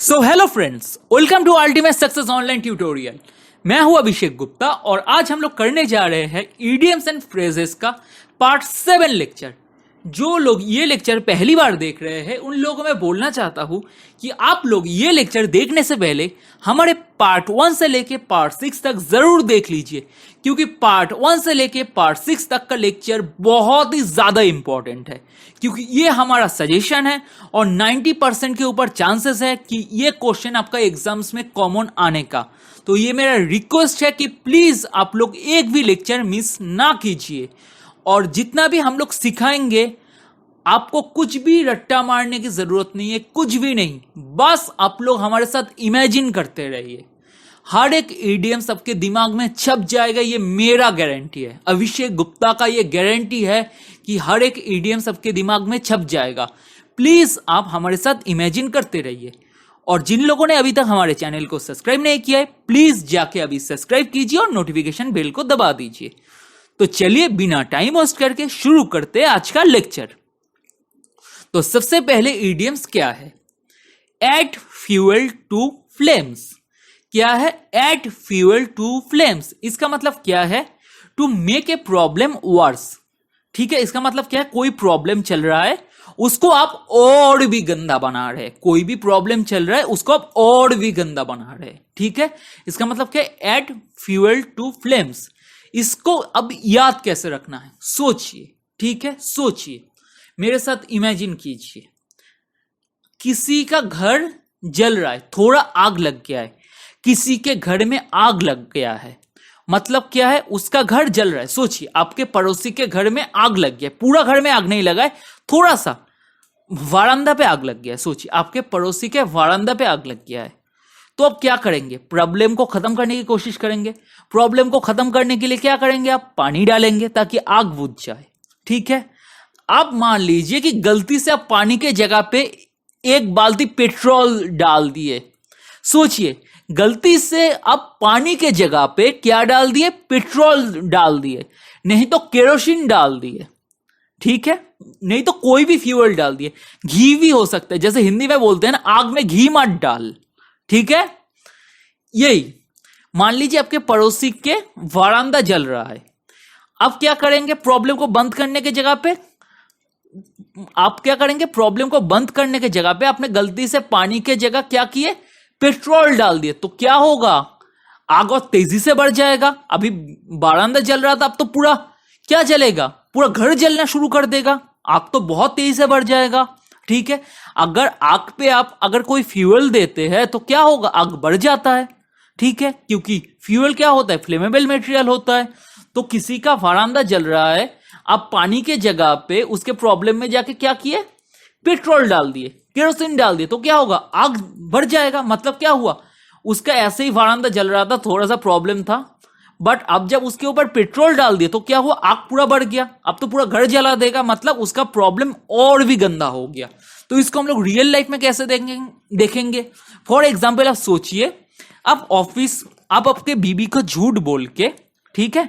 So hello friends, welcome to ultimate success online tutorial. मैं हूं अभिषेक गुप्ता और आज हम लोग करने जा रहे हैं ईडियम्स एंड फ्रेजेस का पार्ट 7 लेक्चर। जो लोग ये लेक्चर पहली बार देख रहे हैं उन लोगों को मैं बोलना चाहता हूं कि आप लोग ये लेक्चर देखने से पहले हमारे पार्ट 1 से लेके पार्ट 6 तक जरूर देख लीजिए, क्योंकि पार्ट 1 से लेके पार्ट 6 तक का लेक्चर बहुत ही ज्यादा इंपॉर्टेंट है, क्योंकि ये हमारा सजेशन है और 90% के ऊपर चांसेस है कि ये क्वेश्चन आपका एग्जाम्स में कॉमन आने का। तो ये मेरा रिक्वेस्ट है कि प्लीज आप लोग एक भी लेक्चर मिस ना कीजिए, और जितना भी हम लोग सिखाएंगे आपको कुछ भी रट्टा मारने की जरूरत नहीं है, कुछ भी नहीं, बस आप लोग हमारे साथ इमेजिन करते रहिए। हर एक ईडियम सबके दिमाग में छप जाएगा, ये मेरा गारंटी है। अभिषेक गुप्ता का ये गारंटी है कि हर एक ईडियम सबके दिमाग में छप जाएगा। प्लीज आप हमारे साथ इमेजिन करते रहिए। और जिन लोगों ने अभी तक हमारे चैनल को सब्सक्राइब नहीं किया है, प्लीज जाके अभी सब्सक्राइब कीजिए और नोटिफिकेशन बेल को दबा दीजिए। तो चलिए बिना टाइम वेस्ट करके शुरू करते हैं आज का लेक्चर। तो सबसे पहले ईडियम्स क्या है? Add fuel to flames. क्या है? Add fuel to flames. इसका मतलब क्या है? To make a problem worse. ठीक है, इसका मतलब क्या है? कोई प्रॉब्लम चल रहा है उसको आप और भी गंदा बना रहे हैं। कोई भी प्रॉब्लम चल रहा है उसको आप और भी गंदा बना रहे हैं। ठीक है, इसका मतलब क्या है? Add fuel to flames. इसको अब याद कैसे रखना है? सोचिए। ठीक है, सोचिए, मेरे साथ इमेजिन कीजिए। किसी का घर जल रहा है, थोड़ा आग लग गया है, किसी के घर में आग लग गया है। मतलब क्या है? उसका घर जल रहा है। सोचिए, आपके पड़ोसी के घर में आग लग गया, पूरा घर में आग नहीं लगा है, थोड़ा सा वारांदा पे आग लग गया है। सोचिए, आपके पड़ोसी के वारांदा पे आग लग गया है, तो अब क्या करेंगे? प्रॉब्लम को खत्म करने की कोशिश करेंगे। प्रॉब्लम को खत्म करने के लिए क्या करेंगे? आप पानी डालेंगे ताकि आग बुझ जाए। ठीक है, अब मान लीजिए कि गलती से आप पानी के जगह पे एक बाल्टी पेट्रोल डाल दिए। सोचिए, गलती से आप पानी के जगह पे क्या डाल दिए? पेट्रोल डाल दिए, नहीं तो केरोसिन डाल दिए। ठीक है, नहीं तो कोई भी फ्यूल डाल दिए। घी भी हो सकता है, जैसे हिंदी में बोलते हैं ना, आग में घी मत डाल। ठीक है, यही मान लीजिए आपके पड़ोसी के वारांदा जल रहा है। अब क्या करेंगे? प्रॉब्लम को बंद करने के जगह पे आप क्या करेंगे? प्रॉब्लम को बंद करने के जगह पे आपने गलती से पानी के जगह क्या किए? पेट्रोल डाल दिए। तो क्या होगा? आग और तेजी से बढ़ जाएगा। अभी वारांदा जल रहा था, अब तो पूरा क्या जलेगा? पूरा घर जलना शुरू कर देगा। आग तो बहुत तेजी से बढ़ जाएगा। ठीक है, अगर आग पे आप अगर कोई फ्यूल देते हैं तो क्या होगा? आग बढ़ जाता है। ठीक है, क्योंकि फ्यूल क्या होता है? फ्लेमेबल मटेरियल होता है। तो किसी का वारांदा जल रहा है, आप पानी के जगह पे उसके प्रॉब्लम में जाके क्या किए? पेट्रोल डाल दिए, केरोसिन डाल दिए, तो क्या होगा? आग बढ़ जाएगा। मतलब क्या हुआ? उसका ऐसे ही वारांदा जल रहा था, थोड़ा सा प्रॉब्लम था, बट अब जब उसके ऊपर पेट्रोल डाल दिए तो क्या हुआ? आग पूरा बढ़ गया। अब तो पूरा घर जला देगा, मतलब उसका प्रॉब्लम और भी गंदा हो गया। तो इसको हम लोग रियल लाइफ में कैसे देखेंगे? फॉर एग्जाम्पल, आप सोचिए, आप आप आपके बीबी को झूठ बोल के, ठीक है,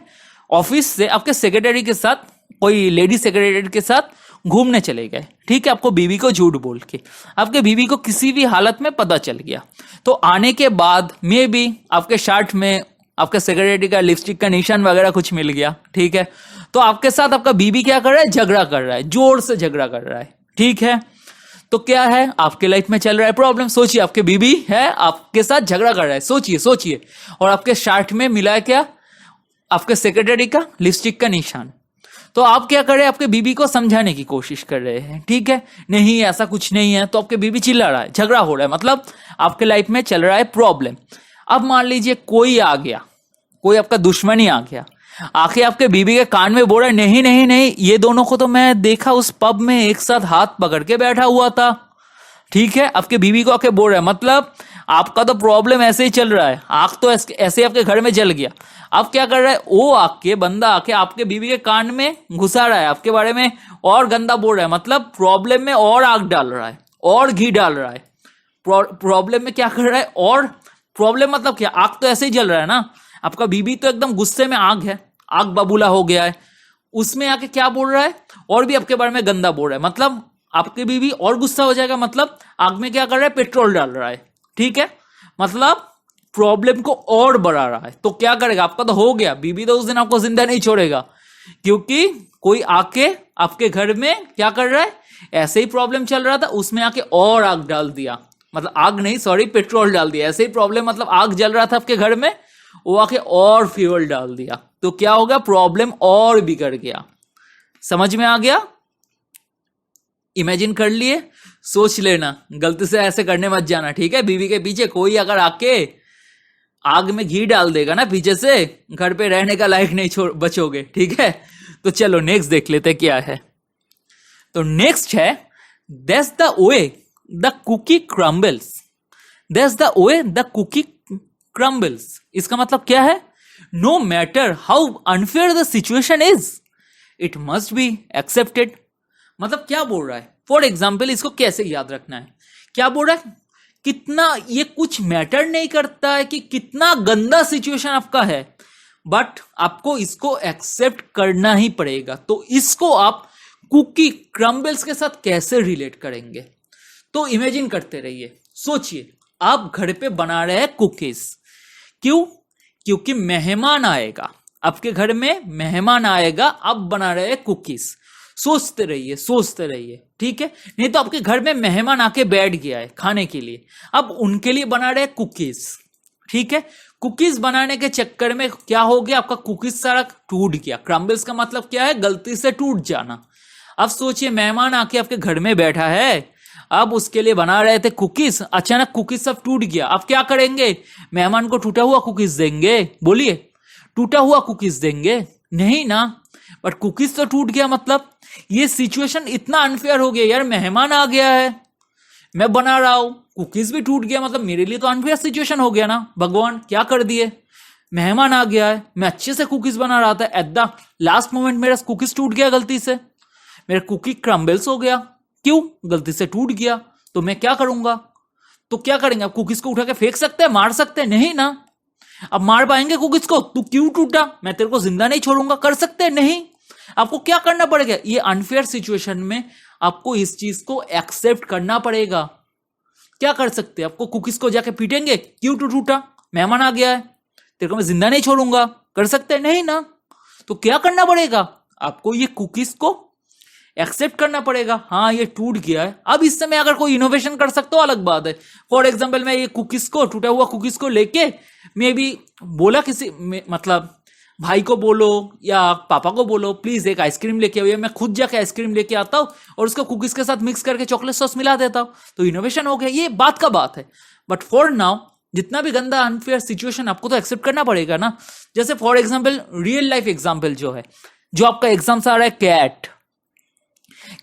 ऑफिस से आपके सेक्रेटरी के साथ, कोई लेडी सेक्रेटरी के साथ घूमने चले गए। ठीक है, आपको बीबी को झूठ बोल के आपके बीबी को किसी भी हालत में पता चल गया। तो आने के बाद मे बी आपके शर्ट में आपके सेक्रेटरी का लिपस्टिक का निशान वगैरह कुछ मिल गया। ठीक है, तो आपके साथ आपका बीबी क्या कर रहा है? झगड़ा कर रहा है, जोर से झगड़ा कर रहा है। ठीक है, तो क्या है? आपके लाइफ में चल रहा है प्रॉब्लम। सोचिए, आपके बीबी है, आपके साथ झगड़ा कर रहा है। सोचिए, और आपके शर्ट में मिला है क्या? आपके सेक्रेटरी का लिपस्टिक का निशान। तो आप क्या कर रहे हैं? आपके बीबी को समझाने की कोशिश कर रहे हैं। ठीक है, नहीं ऐसा कुछ नहीं है। तो आपके बीबी चिल्ला रहा है, झगड़ा हो रहा है, मतलब आपके लाइफ में चल रहा है प्रॉब्लम। अब मान लीजिए कोई आ गया, कोई आपका दुश्मन ही आ गया, आके आपके बीबी के कान में बोल रहा है, नहीं नहीं नहीं, ये दोनों को तो मैं देखा उस पब में एक साथ हाथ पकड़ के बैठा हुआ था। ठीक है, आपके बीबी को आके बोल रहा है, मतलब आपका तो प्रॉब्लम ऐसे ही चल रहा है, आग तो ऐसे आपके घर में जल गया। अब क्या कर रहा है? वो आके बंदा आके आपके बीबी के कान में घुसा रहा है, आपके बारे में और गंदा बोल रहा है, मतलब प्रॉब्लम में और आग डाल रहा है और घी डाल रहा है। प्रॉब्लम में क्या कर रहा है? और प्रॉब्लम मतलब क्या? आग तो ऐसे ही जल रहा है ना। आपका बीबी तो एकदम गुस्से में आग है, आग बबूला हो गया है, उसमें आके क्या बोल रहा है? और भी आपके बारे में गंदा बोल रहा है। मतलब आपके बीबी और गुस्सा हो जाएगा, मतलब आग में क्या कर रहा है? पेट्रोल डाल रहा है। ठीक है, मतलब प्रॉब्लम को और बढ़ा रहा है। तो क्या करेगा, आपका तो हो गया, बीबी तो उस दिन आपको जिंदा नहीं छोड़ेगा, क्योंकि कोई आके आपके घर में क्या कर रहा है, ऐसे ही प्रॉब्लम चल रहा था, उसमें आके और आग डाल दिया, मतलब आग नहीं, सॉरी, पेट्रोल डाल दिया। ऐसे ही प्रॉब्लम, मतलब आग जल रहा था आपके घर में, वो आके और फ्यूल डाल दिया, तो क्या हो गया, प्रॉब्लम और बिगड़ गया। समझ में आ गया? इमेजिन कर लिए, सोच लेना, गलती से ऐसे करने मत जाना, ठीक है। बीवी के पीछे कोई अगर आके आग में घी डाल देगा ना पीछे से, घर पे रहने का लायक नहीं बचोगे, ठीक है। तो चलो नेक्स्ट देख लेते क्या है। तो नेक्स्ट है, that's the way the cookie crumbles. That's the way the cookie crumbles, इसका मतलब क्या है, no matter how unfair the situation is, it must be accepted. मतलब क्या बोल रहा है, फॉर एग्जाम्पल इसको कैसे याद रखना है, क्या बोल रहा है, कितना ये कुछ मैटर नहीं करता है कि कितना गंदा सिचुएशन आपका है, बट आपको इसको एक्सेप्ट करना ही पड़ेगा। तो इसको आप कुकी क्रम्बल्स के साथ कैसे रिलेट करेंगे, तो इमेजिन करते रहिए, सोचिए, आप घर पे बना रहे हैं कुकीज, क्यों, क्योंकि मेहमान आएगा आपके घर में, मेहमान आएगा, आप बना रहे हैं कुकीज। सोचते रहिए, सोचते रहिए, ठीक है। नहीं तो आपके घर में मेहमान आके बैठ गया है खाने के लिए, अब उनके लिए बना रहे कुकीज, ठीक है। कुकीज बनाने के चक्कर में क्या हो गया, आपका कुकीज सारा टूट गया। क्रम्बल्स का मतलब क्या है, गलती से टूट जाना। अब सोचिए, मेहमान आके आपके घर में बैठा है, अब उसके लिए बना रहे थे कुकीज, अचानक कुकीज सब टूट गया, अब क्या करेंगे, मेहमान को टूटा हुआ कुकीज देंगे, बोलिए, टूटा हुआ कुकीज देंगे, नहीं ना। बट कुकीज तो टूट गया, मतलब ये सिचुएशन इतना अनफेयर हो गया यार, मेहमान आ गया है, मैं बना रहा हूं, कुकीज भी टूट गया, मतलब मेरे लिए तो अनफेयर सिचुएशन हो गया ना, भगवान क्या कर दिए, मेहमान आ गया है, मैं अच्छे से कुकीज बना रहा था, एट द लास्ट मोमेंट मेरा कुकीज टूट गया, गलती से मेरा कुकी क्रम्बल्स हो गया, क्यों, गलती से टूट गया, तो मैं क्या करूंगा, तो क्या करेंगे, आप कुकीज को उठा के फेंक सकते हैं, मार सकते हैं, नहीं ना। अब मार पाएंगे कुकीज को, तू क्यों टूटा, मैं तेरे को जिंदा नहीं छोड़ूंगा, कर सकते हैं, नहीं। आपको क्या करना पड़ेगा, ये अनफेयर सिचुएशन में आपको इस चीज को एक्सेप्ट करना पड़ेगा। क्या कर सकते हैं, आपको कुकीज को जाके पीटेंगे, क्यों टूटा, मेहमान आ गया है, तेरे को मैं जिंदा नहीं छोड़ूंगा, कर सकते हैं, नहीं ना। तो क्या करना पड़ेगा, आपको ये कुकीज को एक्सेप्ट करना पड़ेगा, हाँ ये टूट गया है। अब इस समय अगर कोई इनोवेशन कर सकते हो अलग बात है, फॉर एग्जाम्पल मैं ये कुकीज को, टूटा हुआ कुकीज को लेके मे बी बोला किसी, मतलब भाई को बोलो या पापा को बोलो, प्लीज एक आइसक्रीम लेके आओ, या मैं खुद जाके आइसक्रीम लेके आता हूँ और उसको कुकीज के साथ मिक्स करके चॉकलेट सॉस मिला देता हूँ, तो इनोवेशन हो गया, ये बात का बात है। बट फॉर नाउ जितना भी गंदा अनफेयर सिचुएशन आपको तो एक्सेप्ट करना पड़ेगा ना। जैसे for example real life example जो है, जो आपका एग्जाम से आ रहा है,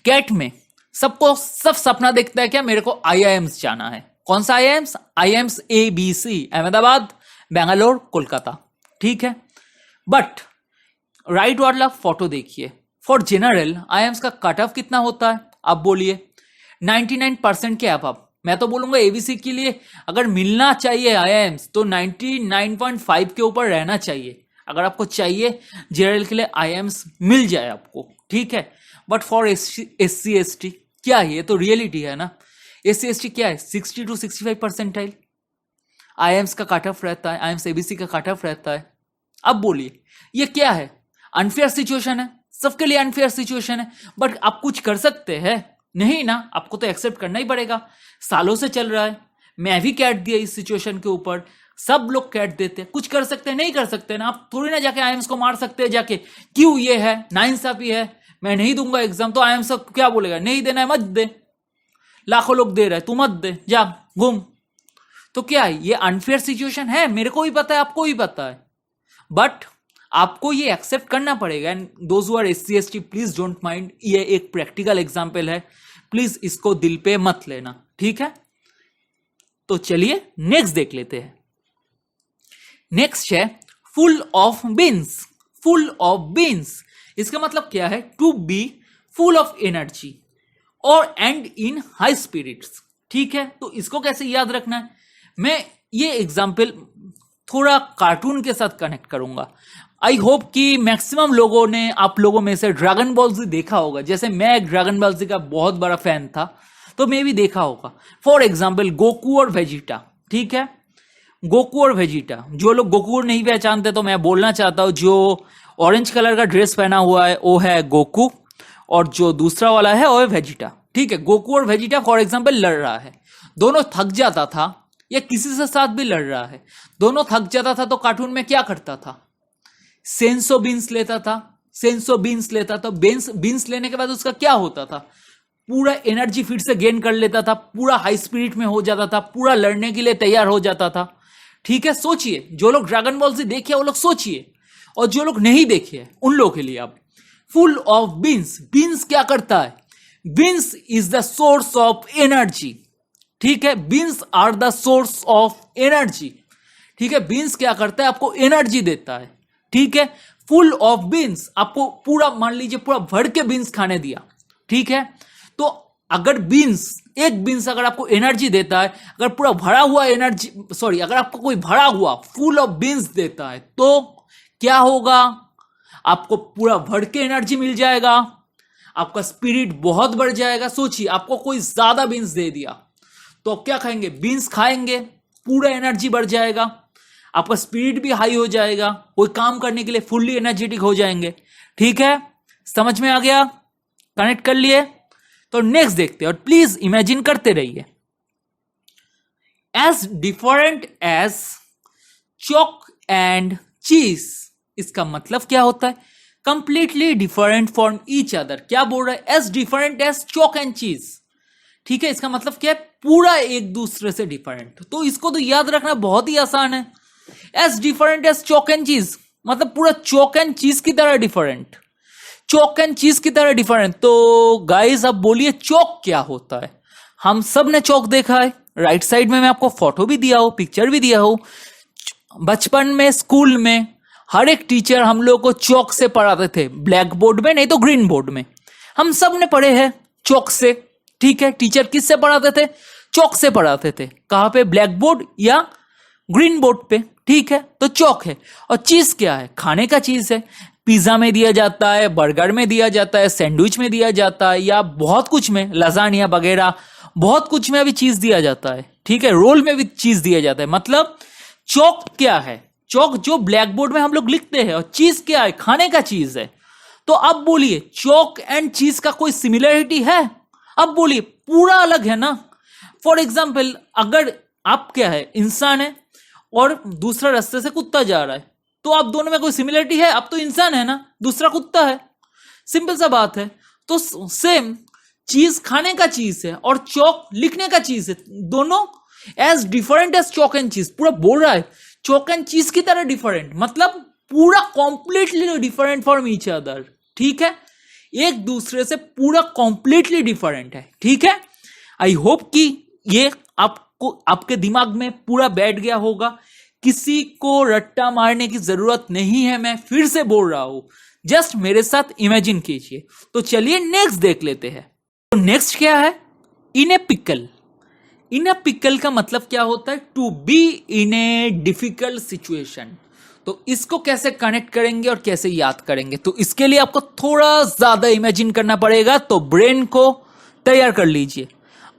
कैट में सबको सब सपना देखता है क्या, मेरे को IIMs जाना है, कौन सा IIMs ABC, अहमदाबाद, बेंगलोर, कोलकाता, ठीक है। बट राइट वाला फोटो देखिए, फॉर जनरल IIMs का कट ऑफ कितना होता है, आप बोलिए 99% के अब मैं तो बोलूंगा ABC के लिए अगर मिलना चाहिए IIMs तो 99.5 के ऊपर रहना चाहिए, अगर आपको चाहिए जनरल के लिए IIMs मिल जाए आपको, ठीक है। बट फॉर SC ST क्या है, ये तो रियलिटी है ना, SC ST क्या है, 60 to 65 परसेंटाइल IIMs का कट ऑफ रहता है, IIMs ABC का कट ऑफ रहता है। अब बोलिए ये क्या है, अनफेयर सिचुएशन है, सबके लिए अनफेयर सिचुएशन है, बट आप कुछ कर सकते हैं, नहीं ना, आपको तो एक्सेप्ट करना ही पड़ेगा, सालों से चल रहा है, मैं भी कैट दिया इस सिचुएशन के ऊपर, सब लोग कैट देते हैं, कुछ कर सकते हैं, नहीं कर सकते ना, आप थोड़ी ना जाके IIMs को मार सकते हैं जाके, क्यों, ये है नाइंसाफी है, मैं नहीं दूंगा एग्जाम, तो IIMs क्या बोलेगा, नहीं देना है मत दे, लाखों लोग दे रहे हैं, तू मत दे, जा घूम। तो क्या है, ये अनफेयर सिचुएशन है, मेरे को भी पता है, आपको भी पता है, बट आपको ये एक्सेप्ट करना पड़ेगा। And those who are SC ST please don't mind, ये एक प्रैक्टिकल एग्जाम्पल है, प्लीज इसको दिल पे मत लेना, ठीक है। तो चलिए नेक्स्ट देख लेते हैं। नेक्स्ट है full of beans. Full of beans इसका मतलब क्या है, to be full of energy और एंड इन हाई स्पिरिट्स, ठीक है। तो इसको कैसे याद रखना है, मैं ये एग्जाम्पल थोड़ा कार्टून के साथ कनेक्ट करूंगा। आई होप कि मैक्सिमम लोगों ने, आप लोगों में से ड्रैगन बॉल जी देखा होगा, जैसे मैं एक ड्रैगन बॉल जी का बहुत बड़ा फैन था, तो मैं भी देखा होगा। फॉर एग्जाम्पल गोकू और वेजिटा, ठीक है। गोकू और वेजिटा, जो लोग गोकू नहीं पहचानते तो मैं बोलना चाहता हूं, जो ऑरेंज कलर का ड्रेस पहना हुआ है वो है गोकू और जो दूसरा वाला है वो है वेजिटा। ठीक है, गोकू और वेजिटा फॉर एग्जांपल लड़ रहा है, दोनों थक जाता था या किसी से साथ भी लड़ रहा है, दोनों थक जाता था तो कार्टून में क्या करता था, सेंसो बीन्स लेता था, सेंसो बीन्स लेता था। बीन्स लेने के बाद उसका क्या होता था, पूरा एनर्जी फिर से गेन कर लेता था, पूरा हाई स्पिरिट में हो जाता था, पूरा लड़ने के लिए तैयार हो जाता था। ठीक है, सोचिए, जो लोग ड्रैगन बॉल से देखे वो लोग सोचिए, और जो लोग नहीं देखे उन लोगों के लिए अब फुल ऑफ बीन्स। बीन्स क्या करता है, beans is the source of energy. ठीक है, beans are the source of energy. ठीक है, बीन्स क्या करता है, आपको एनर्जी देता है। ठीक है, फुल ऑफ बीन्स, आपको पूरा मान लीजिए पूरा भर के बीन्स खाने दिया। ठीक है, तो अगर बीन्स, एक बीन्स अगर आपको एनर्जी देता है, अगर पूरा भरा हुआ एनर्जी, सॉरी, अगर आपको कोई भरा हुआ फुल ऑफ बीन्स देता है तो क्या होगा, आपको पूरा भर के एनर्जी मिल जाएगा, आपका स्पिरिट बहुत बढ़ जाएगा। सोचिए, आपको कोई ज्यादा बीन्स दे दिया तो आप क्या खाएंगे, बीन्स खाएंगे, पूरा एनर्जी बढ़ जाएगा, आपका स्पिरिट भी हाई हो जाएगा, कोई काम करने के लिए फुल्ली एनर्जेटिक हो जाएंगे। ठीक है, समझ में आ गया, कनेक्ट कर लिए। तो नेक्स्ट देखते हैं और प्लीज इमेजिन करते रहिए। As different as chalk and cheese, इसका मतलब क्या होता है, completely different from each other. क्या बोल रहा है, as different as chalk and cheese. ठीक है, इसका मतलब क्या है, पूरा एक दूसरे से डिफरेंट। तो इसको तो याद रखना बहुत ही आसान है, as different as chalk and cheese, मतलब पूरा चॉक एंड चीज की तरह डिफरेंट, चॉक एंड चीज की तरह डिफरेंट। तो गाइस अब बोलिए चॉक क्या होता है। हम सब ने चॉक देखा है, राइट साइड में मैं आपको फोटो भी दिया हो, पिक्चर भी दिया हो। बचपन में स्कूल में हर एक टीचर हम लोग को चॉक से पढ़ाते थे, ब्लैक बोर्ड में नहीं तो ग्रीन बोर्ड में, हम सब ने पढ़े हैं चॉक से। ठीक है, टीचर किससे पढ़ाते थे, चॉक से पढ़ाते थे। कहां पे, ब्लैक बोर्ड या ग्रीन बोर्ड पे। ठीक है, तो चॉक है। और चीज क्या है, खाने का चीज है, पिज्जा में दिया जाता है, बर्गर में दिया जाता है, सैंडविच में दिया जाता है, या बहुत कुछ में, लजानिया वगैरह बहुत कुछ में अभी चीज दिया जाता है। ठीक है, रोल में भी चीज दिया जाता है। मतलब चॉक क्या है, चॉक जो ब्लैक बोर्ड में हम लोग लिखते हैं, और चीज क्या है, खाने का चीज है। तो अब बोलिए चॉक एंड चीज का कोई सिमिलरिटी है, अब बोलिए पूरा अलग है ना। फॉर एग्जाम्पल, अगर आप क्या है, इंसान है और दूसरा रास्ते से कुत्ता जा रहा है, तो आप दोनों में कोई सिमिलरिटी है, अब तो इंसान है ना, दूसरा कुत्ता है, सिंपल सा बात है। तो सेम चीज खाने का चीज है और चॉक लिखने का चीज है, दोनों as different as chalk and cheese. पूरा बोल रहा है चॉक एंड चीज की तरह डिफरेंट, मतलब पूरा completely different from each other. ठीक है, एक दूसरे से पूरा कॉम्प्लीटली डिफरेंट है। ठीक है, आई होप कि ये आपको, आपके दिमाग में पूरा बैठ गया होगा। किसी को रट्टा मारने की जरूरत नहीं है, मैं फिर से बोल रहा हूं, जस्ट मेरे साथ इमेजिन कीजिए। तो चलिए नेक्स्ट देख लेते हैं। तो नेक्स्ट क्या है, इन ए पिकल। इन ए पिकल का मतलब क्या होता है, to be in a difficult situation. तो इसको कैसे कनेक्ट करेंगे और कैसे याद करेंगे, तो इसके लिए आपको थोड़ा ज्यादा इमेजिन करना पड़ेगा। तो ब्रेन को तैयार कर लीजिए,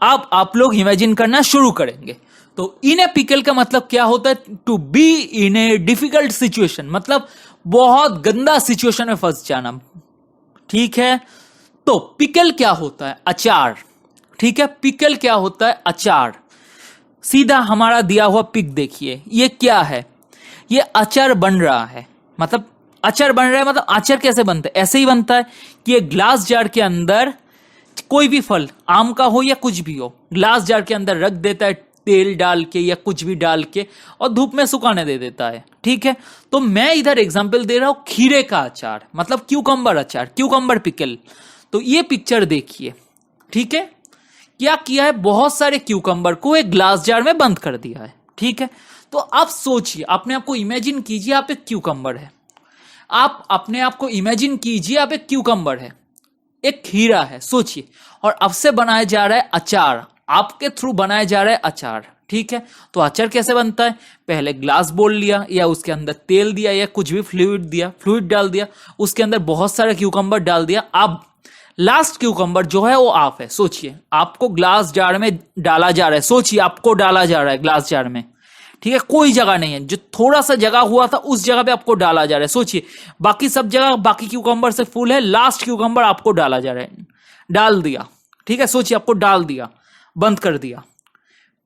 अब आप लोग इमेजिन करना शुरू करेंगे। तो इन ए पिकल का मतलब क्या होता है, to be in a difficult situation, मतलब बहुत गंदा सिचुएशन में फंस जाना। ठीक है, तो पिकल क्या होता है, अचार। ठीक है, पिकल क्या होता है, अचार। सीधा हमारा दिया हुआ पिक देखिए, ये क्या है, ये अचार बन रहा है। मतलब अचार बन रहा है, मतलब अचार कैसे बनता है, ऐसे ही बनता है कि एक ग्लास जार के अंदर कोई भी फल, आम का हो या कुछ भी हो, ग्लास जार के अंदर रख देता है तेल डाल के या कुछ भी डाल के, और धूप में सुखाने दे देता है। ठीक है, तो मैं इधर एग्जांपल दे रहा हूं खीरे का अचार, मतलब क्यूकम्बर अचार, क्यूकम्बर पिकल। तो ये पिक्चर देखिए। ठीक है, क्या किया है, बहुत सारे क्यूकम्बर को एक ग्लास जार में बंद कर दिया है। ठीक है, तो आप सोचिए, अपने आप को इमेजिन कीजिए आप एक क्यूकम्बर है, आप अपने आप को इमेजिन कीजिए आप एक क्यूकम्बर है, एक खीरा है, सोचिए, और अब से बनाया जा रहा है अचार, आपके थ्रू बनाया जा रहा है अचार। ठीक है, तो अचार कैसे बनता है, पहले ग्लास बोल लिया या उसके अंदर तेल दिया या कुछ भी फ्लूइड दिया, फ्लूइड डाल दिया, उसके अंदर बहुत सारा क्यूकम्बर डाल दिया। अब लास्ट क्यूकम्बर जो है वो आप है। सोचिए आपको ग्लास जार में डाला जा रहा है, सोचिए आपको डाला जा रहा है ग्लास जार में, ठीक है, कोई जगह नहीं है, जो थोड़ा सा जगह हुआ था उस जगह पे आपको डाला जा रहा है। सोचिए बाकी सब जगह बाकी क्यूकम्बर से फुल है, लास्ट क्यूकम्बर आपको डाला जा रहा है, डाल दिया, ठीक है, सोचिए आपको डाल दिया, बंद कर दिया,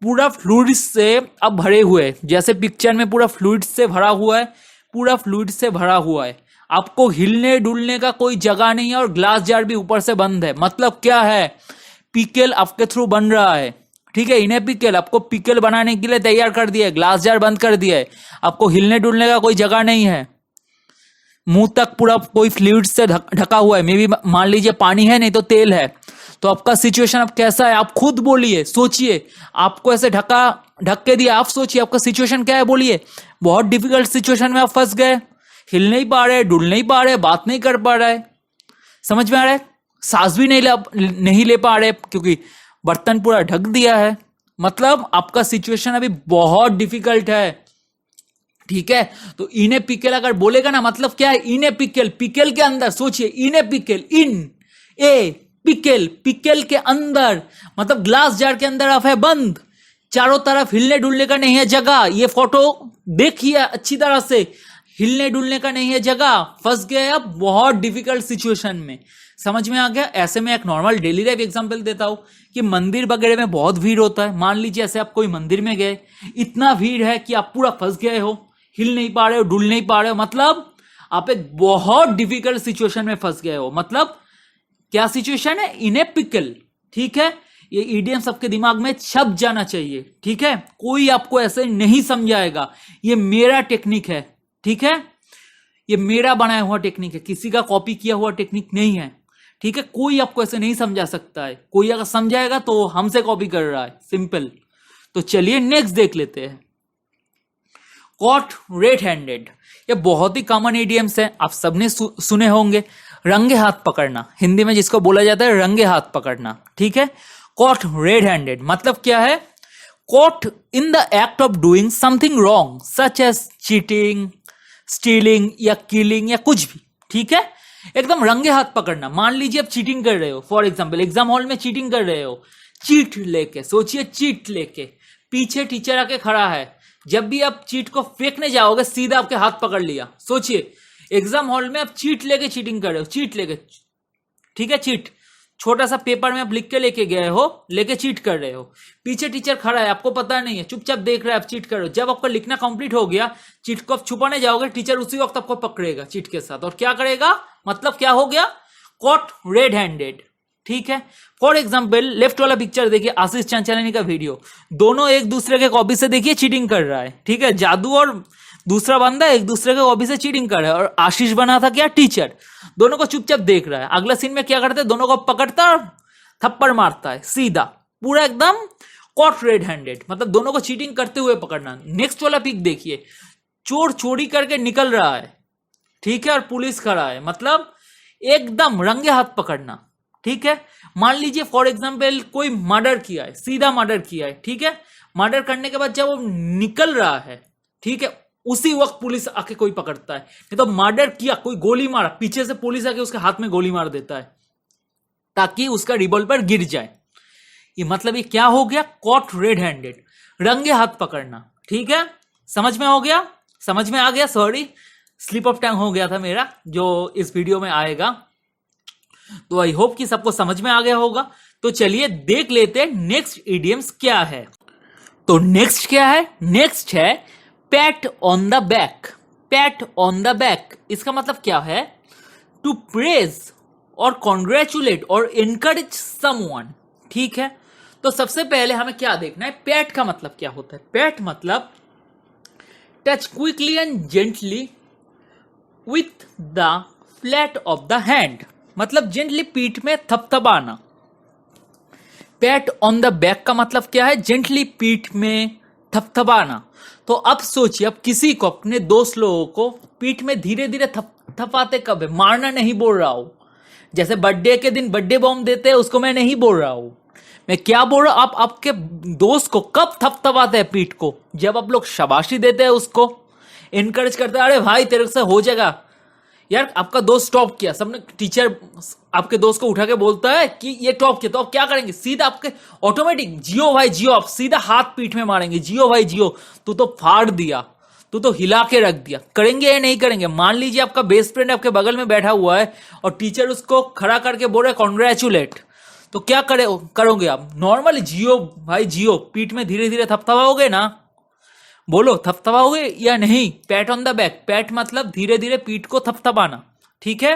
पूरा फ्लूइड से अब भरे हुए है, जैसे पिक्चर में पूरा फ्लूइड से भरा हुआ है, पूरा फ्लूइड से भरा हुआ है, आपको हिलने डुलने का कोई जगह नहीं है और ग्लास जार भी ऊपर से बंद है। मतलब क्या है, पिकल आपके थ्रू बन रहा है, ठीक है, इन्हें पिकल आपको पिकल बनाने के लिए तैयार कर दिया है, ग्लास जार बंद कर दिया है, आपको हिलने डुलने का कोई जगह नहीं है, मुंह तक पूरा कोई फ्लूइड से ढका हुआ है, मे भी मान लीजिए पानी है नहीं तो तेल है, तो आपका सिचुएशन अब कैसा है आप खुद बोलिए, सोचिए, आपको ऐसे ढक के दिया, आप सोचिए आपका सिचुएशन क्या है, बोलिए। बहुत डिफिकल्ट सिचुएशन में आप फंस गए, हिल नहीं पा रहे, डुल नहीं पा रहे, बात नहीं कर पा रहे, समझ में आ रहा है, सांस भी नहीं ले पा रहे क्योंकि बर्तन पूरा ढक दिया है। मतलब आपका सिचुएशन अभी बहुत डिफिकल्ट है, ठीक है। तो इने पिकल अगर बोलेगा ना, मतलब क्या है, इने पिकल, पिकल के अंदर, सोचिए इने पिकल, इन ए पिकल, पिकल के अंदर, मतलब ग्लास जार के अंदर आप है बंद, चारों तरफ हिलने डुलने का नहीं है जगह। ये फोटो देखिए अच्छी तरह से, हिलने डुलने का नहीं है जगह, फंस गए अब बहुत डिफिकल्ट सिचुएशन में। समझ में आ गया। ऐसे में एक नॉर्मल डेली लाइफ एग्जांपल देता हूं कि मंदिर वगैरह में बहुत भीड़ होता है। मान लीजिए ऐसे आप कोई मंदिर में गए, इतना भीड़ है कि आप पूरा फंस गए हो, हिल नहीं पा रहे हो, डुल नहीं पा रहे हो, मतलब आप एक बहुत डिफिकल्ट सिचुएशन में फंस गए हो। मतलब क्या सिचुएशन है, इन्हें पिकल, ठीक है। ये ईडीएम सबके दिमाग में छप जाना चाहिए, ठीक है। कोई आपको ऐसे नहीं समझाएगा, ये मेरा टेक्निक है, ठीक है, ये मेरा बनाया हुआ टेक्निक है, किसी का कॉपी किया हुआ टेक्निक नहीं है, ठीक है। कोई आपको ऐसे नहीं समझा सकता है, कोई अगर समझाएगा तो हमसे कॉपी कर रहा है, सिंपल। तो चलिए नेक्स्ट देख लेते हैं, कॉट रेड हैंडेड। ये बहुत ही कॉमन ईडीएम्स है, आप सबने सुने होंगे। रंगे हाथ पकड़ना, हिंदी में जिसको बोला जाता है रंगे हाथ पकड़ना, ठीक है। कॉट रेड हैंडेड मतलब क्या है, caught in the act of doing something wrong such as cheating, stealing या किलिंग या कुछ भी, ठीक है। एकदम रंगे हाथ पकड़ना। मान लीजिए आप चीटिंग कर रहे हो, फॉर एग्जांपल एग्जाम हॉल में चीटिंग कर रहे हो, चीट लेके, सोचिए चीट लेके, पीछे टीचर आके खड़ा है, जब भी आप चीट को फेंकने जाओगे सीधा आपके हाथ पकड़ लिया। सोचिए एग्जाम हॉल में आप चीट लेके चीटिंग कर रहे हो, चीट लेके, ठीक है, चीट, छोटा सा पेपर में आप लिख के लेके गए हो, लेके चीट कर रहे हो, पीछे टीचर खड़ा है, आपको पता नहीं है, चुपचाप देख रहा है, आप चीट कर रहे हो। जब आपका लिखना कंप्लीट हो गया, चीट को आप छुपाने जाओगे, टीचर उसी वक्त आपको पकड़ेगा चीट के साथ, और क्या करेगा, मतलब क्या हो गया, कॉट रेड हैंडेड, ठीक है। फॉर एग्जाम्पल लेफ्ट वाला पिक्चर देखिए, आशीष चांचलानी का वीडियो, दोनों एक दूसरे के कॉपी से देखिए चीटिंग कर रहा है, ठीक है। जादू और दूसरा बंदा एक दूसरे के कॉपी से चीटिंग कर रहा है, और आशीष बना था क्या, टीचर, दोनों को चुपचाप देख रहा है। अगला सीन में क्या करते हैं, दोनों को पकड़ता और थप्पड़ मारता है सीधा, पूरा एकदम कॉट रेड हैंडेड, मतलब दोनों को चीटिंग करते हुए पकड़ना। नेक्स्ट वाला पिक देखिए, चोर चोरी करके निकल रहा है, ठीक है, और पुलिस खड़ा है, मतलब एकदम रंगे हाथ पकड़ना, ठीक है। मान लीजिए फॉर एग्जाम्पल कोई मर्डर किया है, सीधा मर्डर किया है, ठीक है। मर्डर करने के बाद जब वो निकल रहा है, ठीक है, उसी वक्त पुलिस आके कोई पकड़ता है। नहीं तो मर्डर किया, कोई गोली मारा, पीछे से पुलिस आके उसके हाथ में गोली मार देता है ताकि उसका रिवॉल्वर गिर जाए। ये मतलब ये क्या हो गया, कॉट रेड हैंडेड, रंगे हाथ पकड़ना, ठीक है। समझ में हो गया, समझ में आ गया, सॉरी स्लिप ऑफ टंग हो गया था मेरा, जो इस वीडियो में आएगा। तो आई होप कि सबको समझ में आ गया होगा। तो चलिए देख लेते हैं नेक्स्ट इडियम्स क्या है। तो नेक्स्ट क्या है, नेक्स्ट है PAT on the back. PAT on the back इसका मतलब क्या है, टू प्रेज और कॉन्ग्रेचुलेट और एनकरेज समवन, ठीक है। तो सबसे पहले हमें क्या देखना है, पैट का मतलब क्या होता है। पैट मतलब touch quickly and gently with the flat of the hand, मतलब जेंटली पीठ में थपथपाना। पैट ऑन द बैक का मतलब क्या है, जेंटली पीठ में थपथपाना। तो अब सोचिए, अब किसी को, अपने दोस्त लोगों को पीठ में धीरे धीरे थपथपाते कब है, मारना नहीं बोल रहा हूं, जैसे बर्थडे के दिन बर्थडे बॉम्ब देते हैं उसको मैं नहीं बोल रहा हूं। मैं क्या बोल रहा हूं, आप आपके दोस्त को कब थपथपाते हैं पीठ को, जब आप लोग शाबाशी देते हैं, उसको इनकरेज करते हैं, अरे भाई तेरे से हो जाएगा, यार आपका दोस्त टॉप किया, सबने टीचर आपके दोस्त को उठा के बोलता है कि ये टॉप किया, तो आप क्या करेंगे? सीधा आपके ऑटोमेटिक जियो भाई जियो, आप सीधा हाथ पीठ में मारेंगे, जियो भाई जियो, तू तो फाड़ दिया, तू तो हिला के रख दिया। करेंगे या नहीं करेंगे? मान लीजिए आपका बेस्ट फ्रेंड आपके बगल में बैठा हुआ है और टीचर उसको खड़ा करके बोल रहे कॉन्ग्रेचुलेट, तो क्या करोगे आप? नॉर्मली जियो भाई जियो, पीठ में धीरे धीरे थपथपाओगे ना? बोलो थपथपाओगे या नहीं? PAT on the back, PAT मतलब धीरे धीरे पीठ को थपथपाना, ठीक है?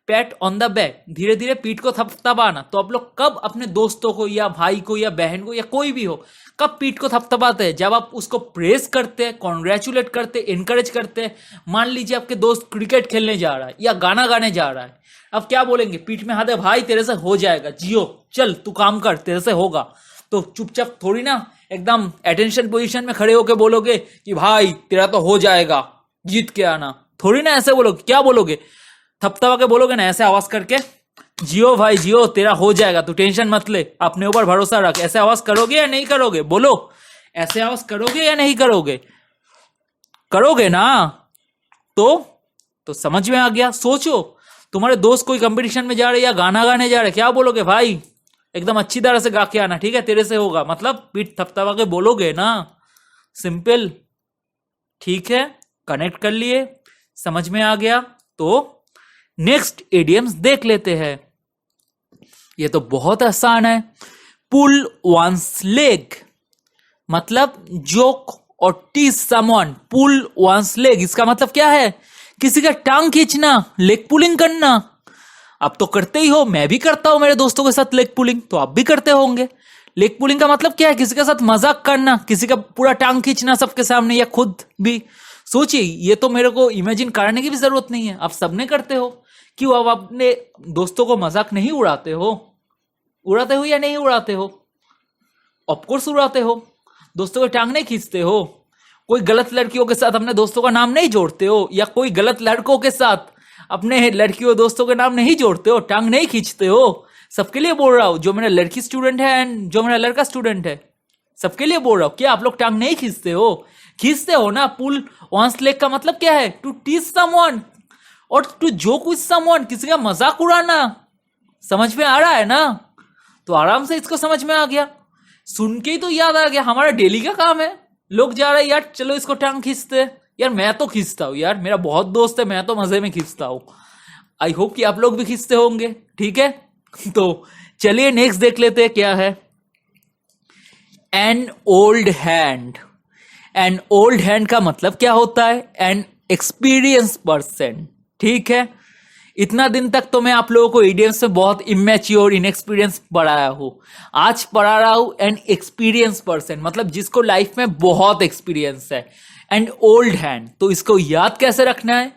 पैट ऑन द बैक, धीरे धीरे पीठ को थपथपाना। तो आप लोग कब अपने दोस्तों को या भाई को या बहन को या कोई भी हो, कब पीठ को थपथपाते हैं? जब आप उसको प्रेस करते हैं, कॉन्ग्रेचुलेट करते हैं, इनकरेज करते हैं। मान लीजिए आपके दोस्त क्रिकेट खेलने जा रहा है या गाना गाने जा रहा है, अब क्या बोलेंगे? पीठ में हाथ है, भाई तेरे से हो जाएगा, जियो चल तू काम कर, तेरे से होगा। तो चुपचाप थोड़ी ना एकदम अटेंशन पोजीशन में खड़े होके बोलोगे कि भाई तेरा तो हो जाएगा, जीत के आना, थोड़ी ना ऐसे बोलोगे। क्या बोलोगे? थपथपा के बोलोगे ना, ऐसे आवाज करके, जियो भाई जियो तेरा हो जाएगा, तू टेंशन मत ले, अपने ऊपर भरोसा रख। ऐसे आवाज करोगे या नहीं करोगे? बोलो, ऐसे आवाज करोगे या नहीं करोगे? करोगे ना? तो समझ में आ गया। सोचो, तुम्हारे दोस्त कोई कंपटीशन में जा रहे या गाना गाने जा रहे, क्या बोलोगे? भाई एकदम अच्छी तरह से गा के आना, ठीक है, तेरे से होगा, मतलब पीठ थपथपा के बोलोगे ना। सिंपल, ठीक है, कनेक्ट कर लिए, समझ में आ गया। तो नेक्स्ट इडियम्स देख लेते हैं। ये तो बहुत आसान है। पुल वंस लेग, मतलब जोक और टीज समवन। पुल वंस लेग, इसका मतलब क्या है? किसी का टांग खींचना, लेग पुलिंग करना। आप तो करते ही हो, मैं भी करता हूं मेरे दोस्तों के साथ लेग पुलिंग, तो आप भी करते होंगे। लेग पुलिंग का मतलब क्या है? किसी के साथ मजाक करना, किसी का पूरा टांग खींचना सबके सामने, या खुद भी। सोचिए, ये तो मेरे को इमेजिन करने की भी जरूरत नहीं है, आप सबने करते हो। क्यों आप अपने दोस्तों को मजाक नहीं उड़ाते हो? उड़ाते हो या नहीं उड़ाते हो? ऑफकोर्स उड़ाते हो। दोस्तों के टांग नहीं खींचते हो? कोई गलत लड़कियों के साथ अपने दोस्तों का नाम नहीं जोड़ते हो? या कोई गलत लड़कों के साथ अपने लड़कियों दोस्तों के नाम नहीं जोड़ते हो? टांग नहीं खींचते हो? सबके लिए बोल रहा हूं, जो मेरा लड़की स्टूडेंट है एंड जो मेरा लड़का स्टूडेंट है, सबके लिए बोल रहा हूं। क्या आप लोग टांग नहीं खींचते हो? खींचते हो ना। पुल वंस लेग का मतलब क्या है? टू टीज समवन और टू जोक विद समवन, किसी का मजाक उड़ाना। समझ में आ रहा है ना? तो आराम से इसको समझ में आ गया। सुन के ही तो याद आ गया, हमारा डेली का काम है। लोग जा रहे हैं यार, चलो इसको टांग खींचते। यार मैं तो खींचता हूं यार, मेरा बहुत दोस्त है, मैं तो मजे में खींचता हूं। आई होप कि आप लोग भी खींचते होंगे, ठीक है। तो चलिए नेक्स्ट देख लेते हैं क्या है। An old hand. An old hand का मतलब क्या होता है? एन एक्सपीरियंस पर्सन, ठीक है। इतना दिन तक तो मैं आप लोगों को इडियम्स में बहुत इमेच्योर, इनएक्सपीरियंस पढ़ाया हूं। आज पढ़ा रहा हूं एन एक्सपीरियंस पर्सन, मतलब जिसको लाइफ में बहुत एक्सपीरियंस है। एंड ओल्ड हैंड, तो इसको याद कैसे रखना है?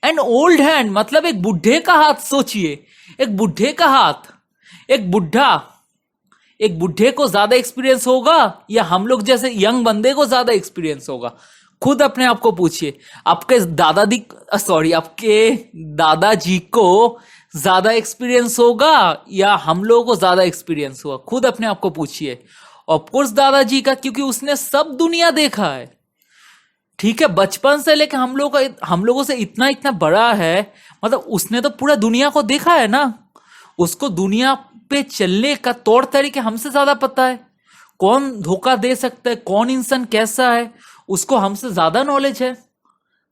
एन ओल्ड हैंड मतलब एक बुढ़े का हाथ। सोचिए, एक बुढ़े का हाथ, एक बुढ़े को ज्यादा एक्सपीरियंस होगा या हम लोग जैसे यंग बंदे को ज्यादा एक्सपीरियंस होगा? खुद अपने आप को पूछिए। आपके दादाजी को ज्यादा एक्सपीरियंस होगा या हम लोगों को ज्यादा एक्सपीरियंस होगा? खुद अपने आप को पूछिए। ऑफकोर्स दादाजी का, क्योंकि उसने सब दुनिया देखा है, ठीक है। बचपन से लेकर हम लोगों से इतना इतना बड़ा है, मतलब उसने तो पूरा दुनिया को देखा है ना। उसको दुनिया पे चलने का तौर तरीके हमसे ज्यादा पता है। कौन धोखा दे सकता है, कौन इंसान कैसा है, उसको हमसे ज्यादा नॉलेज है।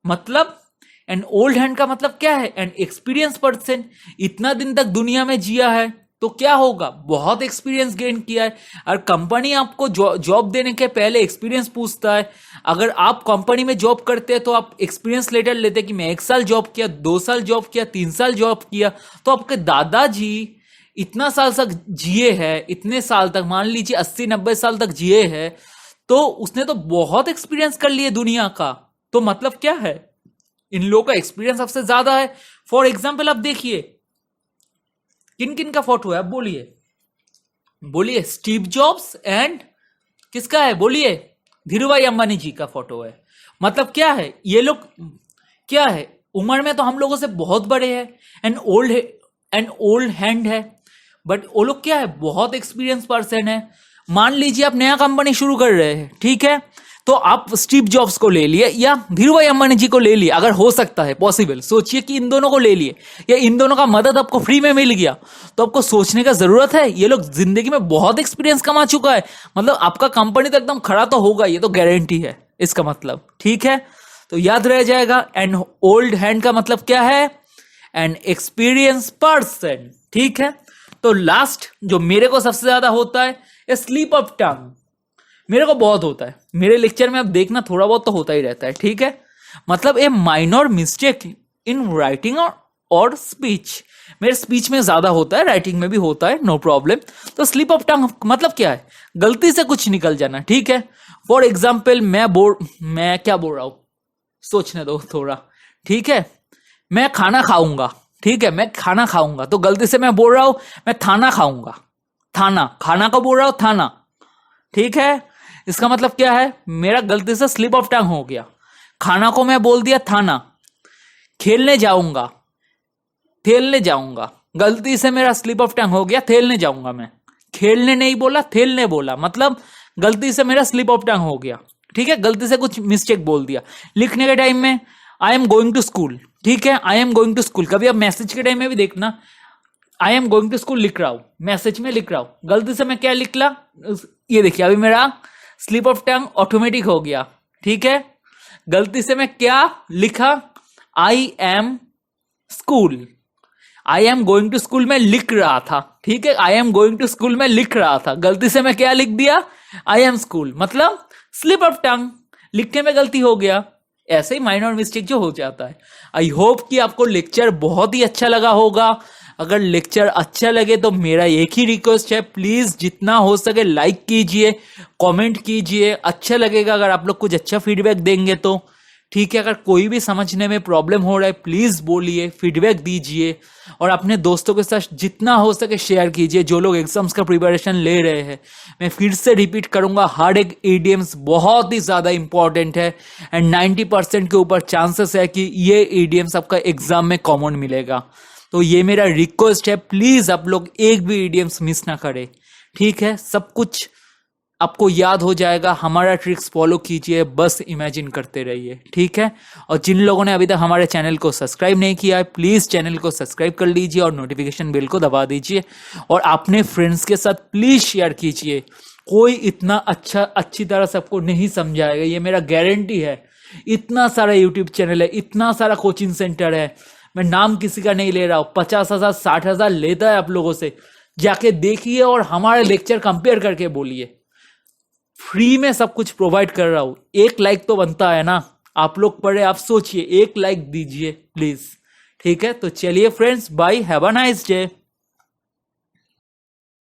मतलब एन ओल्ड हैंड का मतलब क्या है? An experience person. इतना दिन तक दुनिया में जिया है तो क्या होगा? बहुत एक्सपीरियंस गेन किया है। और कंपनी आपको जॉब देने के पहले एक्सपीरियंस पूछता है। अगर आप कंपनी में जॉब करते हैं तो आप एक्सपीरियंस लेटर लेते कि मैं 1 साल जॉब किया, 2 साल जॉब किया, 3 साल जॉब किया। तो आपके दादाजी इतना साल तक जिए हैं, इतने साल तक, मान लीजिए 80-90 साल तक जिए हैं, तो उसने तो बहुत एक्सपीरियंस कर लिए दुनिया का। तो मतलब क्या है? इन लोगों का एक्सपीरियंस सबसे ज्यादा है। फॉर एग्जाम्पल आप देखिए, किन किन का फोटो है? आप बोलिए। स्टीव जॉब्स एंड किसका है? बोलिए। धीरूभाई अंबानी जी का फोटो है। मतलब क्या है? ये लोग क्या है? उम्र में तो हम लोगों से बहुत बड़े हैं। एंड ओल्ड हैंड है, बट वो लोग क्या है? बहुत एक्सपीरियंस पर्सन है। मान लीजिए आप नया कंपनी शुरू कर रहे हैं, ठीक है, तो आप स्टीव जॉब्स को ले लिए या धीरूभाई अंबानी जी को ले लिए, अगर हो सकता है पॉसिबल, सोचिए कि इन दोनों को ले लिए या इन दोनों का मदद आपको फ्री में मिल गया, तो आपको सोचने का जरूरत है। ये लोग जिंदगी में बहुत एक्सपीरियंस कमा चुका है, मतलब आपका कंपनी तो एकदम खड़ा तो होगा, ये तो गारंटी है इसका मतलब, ठीक है। तो याद रह जाएगा। एंड ओल्ड हैंड का मतलब क्या है? एन एक्सपीरियंस पर्सन, ठीक है। तो लास्ट जो मेरे को सबसे ज्यादा होता है स्लीप ऑफ टंग, मेरे को बहुत होता है मेरे लेक्चर में, अब देखना थोड़ा बहुत तो होता ही रहता है, ठीक है। मतलब ए माइनर मिस्टेक इन राइटिंग और स्पीच, मेरे स्पीच में ज्यादा होता है, राइटिंग में भी होता है, नो प्रॉब्लम। तो स्लिप ऑफ टंग मतलब क्या है? गलती से कुछ निकल जाना, ठीक है। फॉर एग्जाम्पल मैं क्या बोल रहा हूं, सोचने दो थोड़ा, ठीक है। मैं खाना खाऊंगा, ठीक है, मैं खाना खाऊंगा, तो गलती से मैं बोल रहा हूं मैं थाना खाऊंगा, खाना को बोल रहा हूं थाना, ठीक है। इसका मतलब क्या है? मेरा गलती से स्लिप ऑफ टंग हो गया, खाना को मैं बोल दिया थाना। खेलने जाऊंगा, गलती से मेरा स्लिप ऑफ टंग हो गया, खेलने जाऊंगा, मैं खेलने नहीं बोला, थेलने बोला, मतलब गलती से मेरा स्लिप ऑफ टंग हो गया, ठीक है, गलती से कुछ मिस्टेक बोल दिया। लिखने के टाइम में I am going to school, ठीक है, I am going to school, कभी आप मैसेज के टाइम में भी देखना, I am going to school लिख रहा हूं, मैसेज में लिख रहा हूं, गलती से मैं क्या लिखला, ये देखिए अभी मेरा स्लिप ऑफ टंग ऑटोमेटिक हो गया, ठीक है। गलती से मैं क्या लिखा, I am school, I am going to school में लिख रहा था, ठीक है, I am going to school में लिख रहा था, गलती से मैं क्या लिख दिया, आई एम स्कूल, मतलब स्लिप ऑफ टंग, लिखने में गलती हो गया। ऐसे ही माइनर मिस्टेक जो हो जाता है। आई होप कि आपको लेक्चर बहुत ही अच्छा लगा होगा। अगर लेक्चर अच्छा लगे तो मेरा एक ही रिक्वेस्ट है, प्लीज जितना हो सके लाइक कीजिए, कमेंट कीजिए, अच्छा लगेगा अगर आप लोग कुछ अच्छा फीडबैक देंगे तो, ठीक है। अगर कोई भी समझने में प्रॉब्लम हो रहा है प्लीज बोलिए, फीडबैक दीजिए, और अपने दोस्तों के साथ जितना हो सके शेयर कीजिए जो लोग एग्जाम्स का प्रिपरेशन ले रहे हैं। मैं फिर से रिपीट करूंगा, हर एक ईडीएम्स बहुत ही ज्यादा इंपॉर्टेंट है एंड 90% के ऊपर चांसेस है कि ये ईडीएम्स आपका एग्जाम में कॉमन मिलेगा। तो ये मेरा रिक्वेस्ट है, प्लीज आप लोग एक भी ईडीएम्स मिस ना करें, ठीक है। सब कुछ आपको याद हो जाएगा, हमारा ट्रिक्स फॉलो कीजिए, बस इमेजिन करते रहिए, ठीक है। और जिन लोगों ने अभी तक हमारे चैनल को सब्सक्राइब नहीं किया है प्लीज चैनल को सब्सक्राइब कर लीजिए और नोटिफिकेशन बेल को दबा दीजिए, और अपने फ्रेंड्स के साथ प्लीज शेयर कीजिए। कोई इतना अच्छी तरह सबको नहीं समझाएगा, ये मेरा गारंटी है। इतना सारा यूट्यूब चैनल है, इतना सारा कोचिंग सेंटर है, मैं नाम किसी का नहीं ले रहा हूं, 50,000 60,000 लेता है आप लोगों से, जाके देखिए और हमारे लेक्चर कंपेयर करके बोलिए। फ्री में सब कुछ प्रोवाइड कर रहा हूं, एक लाइक तो बनता है ना, आप लोग पढ़े, आप सोचिए, एक लाइक दीजिए प्लीज, ठीक है। तो चलिए friends, bye, have a nice day.